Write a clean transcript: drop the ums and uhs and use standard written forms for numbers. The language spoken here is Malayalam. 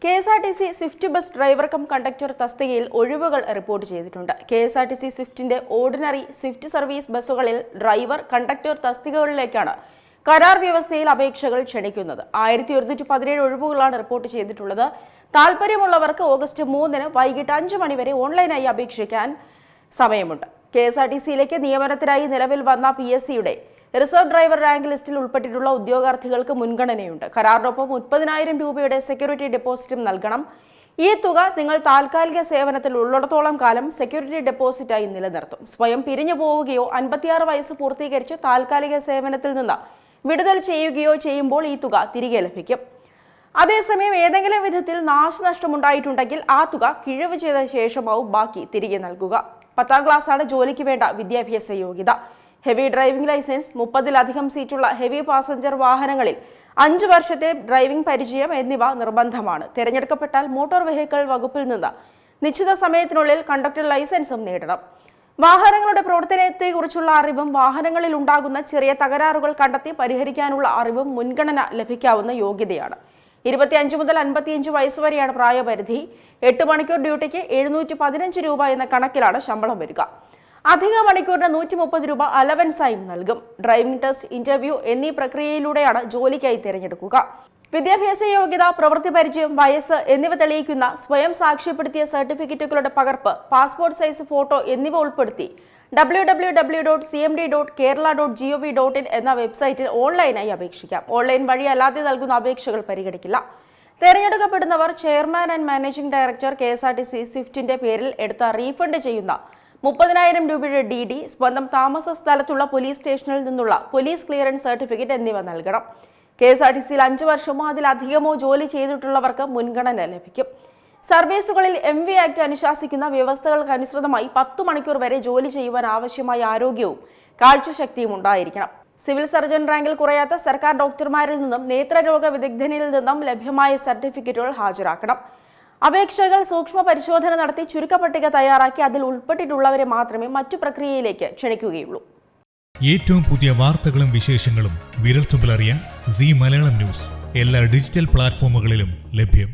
KSRTC Swift bus driver cum conductor തസ്തികയിൽ ഒഴിവുകൾ റിപ്പോർട്ട് ചെയ്തിട്ടുണ്ട്. KSRTC സ്വിഫ്റ്റിന്റെ ഓർഡിനറി സ്വിഫ്റ്റ് സർവീസ് ബസ്സുകളിൽ ഡ്രൈവർ, കണ്ടക്ടർ തസ്തികകളിലേക്കാണ് കരാർ വ്യവസ്ഥയിൽ അപേക്ഷകൾ ക്ഷണിക്കുന്നത്. 1117 ഒഴിവുകളാണ് റിപ്പോർട്ട് ചെയ്തിട്ടുള്ളത്. താൽപര്യമുള്ളവർക്ക് ഓഗസ്റ്റ് 3 വൈകിട്ട് 5 മണി വരെ ഓൺലൈനായി അപേക്ഷിക്കാൻ സമയമുണ്ട്. KSRTCയിലേക്ക് നിയമനത്തിനായി നിലവിൽ വന്ന PSCയുടെ റിസർവ് ഡ്രൈവർ റാങ്ക് ലിസ്റ്റിൽ ഉൾപ്പെട്ടിട്ടുള്ള ഉദ്യോഗാർത്ഥികൾക്ക് മുൻഗണനയുണ്ട്. കരാറിനൊപ്പം 30,000 രൂപയുടെ സെക്യൂരിറ്റി ഡെപ്പോസിറ്റും നൽകണം. ഈ തുക നിങ്ങൾ താൽക്കാലിക സേവനത്തിൽ ഉള്ളിടത്തോളം കാലം സെക്യൂരിറ്റി ഡെപ്പോസിറ്റായി നിലനിർത്തും. സ്വയം പിരിഞ്ഞു പോവുകയോ 56 വയസ്സ് പൂർത്തീകരിച്ച് താൽക്കാലിക സേവനത്തിൽ നിന്ന് വിടുതൽ ചെയ്യുകയോ ചെയ്യുമ്പോൾ ഈ തുക തിരികെ ലഭിക്കും. അതേസമയം ഏതെങ്കിലും വിധത്തിൽ നാശനഷ്ടമുണ്ടായിട്ടുണ്ടെങ്കിൽ ആ തുക കിഴിവ് ചെയ്ത ശേഷമാവും ബാക്കി തിരികെ നൽകുക. 10ാം ക്ലാസ്സാണ് ജോലിക്ക് വേണ്ട വിദ്യാഭ്യാസ യോഗ്യത. ഹെവി ഡ്രൈവിംഗ് ലൈസൻസ്, 30-ലധികം സീറ്റുള്ള ഹെവി പാസഞ്ചർ വാഹനങ്ങളിൽ 5 വർഷത്തെ ഡ്രൈവിംഗ് പരിചയം എന്നിവ നിർബന്ധമാണ്. തിരഞ്ഞെടുക്കപ്പെട്ടാൽ മോട്ടോർ വെഹിക്കിൾ വകുപ്പിൽ നിന്ന് നിശ്ചിത സമയത്തിനുള്ളിൽ കണ്ടക്ടർ ലൈസൻസും നേടണം. വാഹനങ്ങളുടെ പ്രവർത്തനത്തെക്കുറിച്ചുള്ള അറിവും വാഹനങ്ങളിൽ ഉണ്ടാകുന്ന ചെറിയ തകരാറുകൾ കണ്ടെത്തി പരിഹരിക്കാനുള്ള അറിവും മുൻഗണന ലഭിക്കാവുന്ന യോഗ്യതയാണ്. 25 മുതൽ 55 വയസ്സ് വരെയാണ് പ്രായപരിധി. 8 മണിക്കൂർ ഡ്യൂട്ടിക്ക് 715 രൂപ എന്ന കണക്കിലാണ് ശമ്പളം വരിക. അധിക മണിക്കൂറിന് 130 രൂപ അലവൻസായും നൽകും. ഡ്രൈവിംഗ് ടെസ്റ്റ്, ഇന്റർവ്യൂ എന്നീ പ്രക്രിയയിലൂടെയാണ് ജോലിക്കായി തിരഞ്ഞെടുക്കുക. വിദ്യാഭ്യാസ യോഗ്യത, പ്രവൃത്തി പരിചയം, വയസ്സ് എന്നിവ തെളിയിക്കുന്ന സ്വയം സാക്ഷ്യപ്പെടുത്തിയ സർട്ടിഫിക്കറ്റുകളുടെ പകർപ്പ്, പാസ്പോർട്ട് സൈസ് ഫോട്ടോ എന്നിവ ഉൾപ്പെടുത്തി www.cmd.kerala.gov.in എന്ന വെബ്സൈറ്റിൽ ഓൺലൈനായി അപേക്ഷിക്കാം. ഓൺലൈൻ വഴി അല്ലാതെ നൽകുന്ന അപേക്ഷകൾ പരിഗണിക്കില്ല. തെരഞ്ഞെടുക്കപ്പെടുന്നവർ chairman and managing director KSRTC സ്വിഫ്റ്റിന്റെ പേരിൽ എടുത്ത റീഫണ്ട് ചെയ്യുന്ന 30,000 രൂപയുടെ DD, സ്വന്തം താമസ സ്ഥലത്തുള്ള പോലീസ് സ്റ്റേഷനിൽ നിന്നുള്ള പോലീസ് ക്ലിയറൻസ് സർട്ടിഫിക്കറ്റ് എന്നിവ നൽകണം. KSRTCയിൽ 5 വർഷമോ അതിലധികമോ ജോലി ചെയ്തിട്ടുള്ളവർക്ക് മുൻഗണന ലഭിക്കും. സർവീസുകളിൽ MV ആക്ട് അനുശാസിക്കുന്ന വ്യവസ്ഥകൾക്കനുസൃതമായി 10 മണിക്കൂർ വരെ ജോലി ചെയ്യുവാൻ ആവശ്യമായ ആരോഗ്യവും കാഴ്ചശക്തിയും ഉണ്ടായിരിക്കണം. സിവിൽ സർജൻ റാങ്കിൽ കുറയാത്ത സർക്കാർ ഡോക്ടർമാരിൽ നിന്നും നേത്രരോഗ വിദഗ്ധനിൽ നിന്നും ലഭ്യമായ സർട്ടിഫിക്കറ്റുകൾ ഹാജരാക്കണം. അപേക്ഷകൾ സൂക്ഷ്മ പരിശോധന നടത്തി ചുരുക്കപ്പട്ടിക തയ്യാറാക്കി അതിൽ ഉൾപ്പെട്ടിട്ടുള്ളവരെ മാത്രമേ മറ്റു പ്രക്രിയയിലേക്ക് ക്ഷണിക്കുകയുള്ളൂ. ഏറ്റവും പുതിയ വാർത്തകളും വിശേഷങ്ങളും വിരൽത്തുമ്പിലറിയാൻ സീ മലയാളം ന്യൂസ് എല്ലാ ഡിജിറ്റൽ പ്ലാറ്റ്ഫോമുകളിലും ലഭ്യം.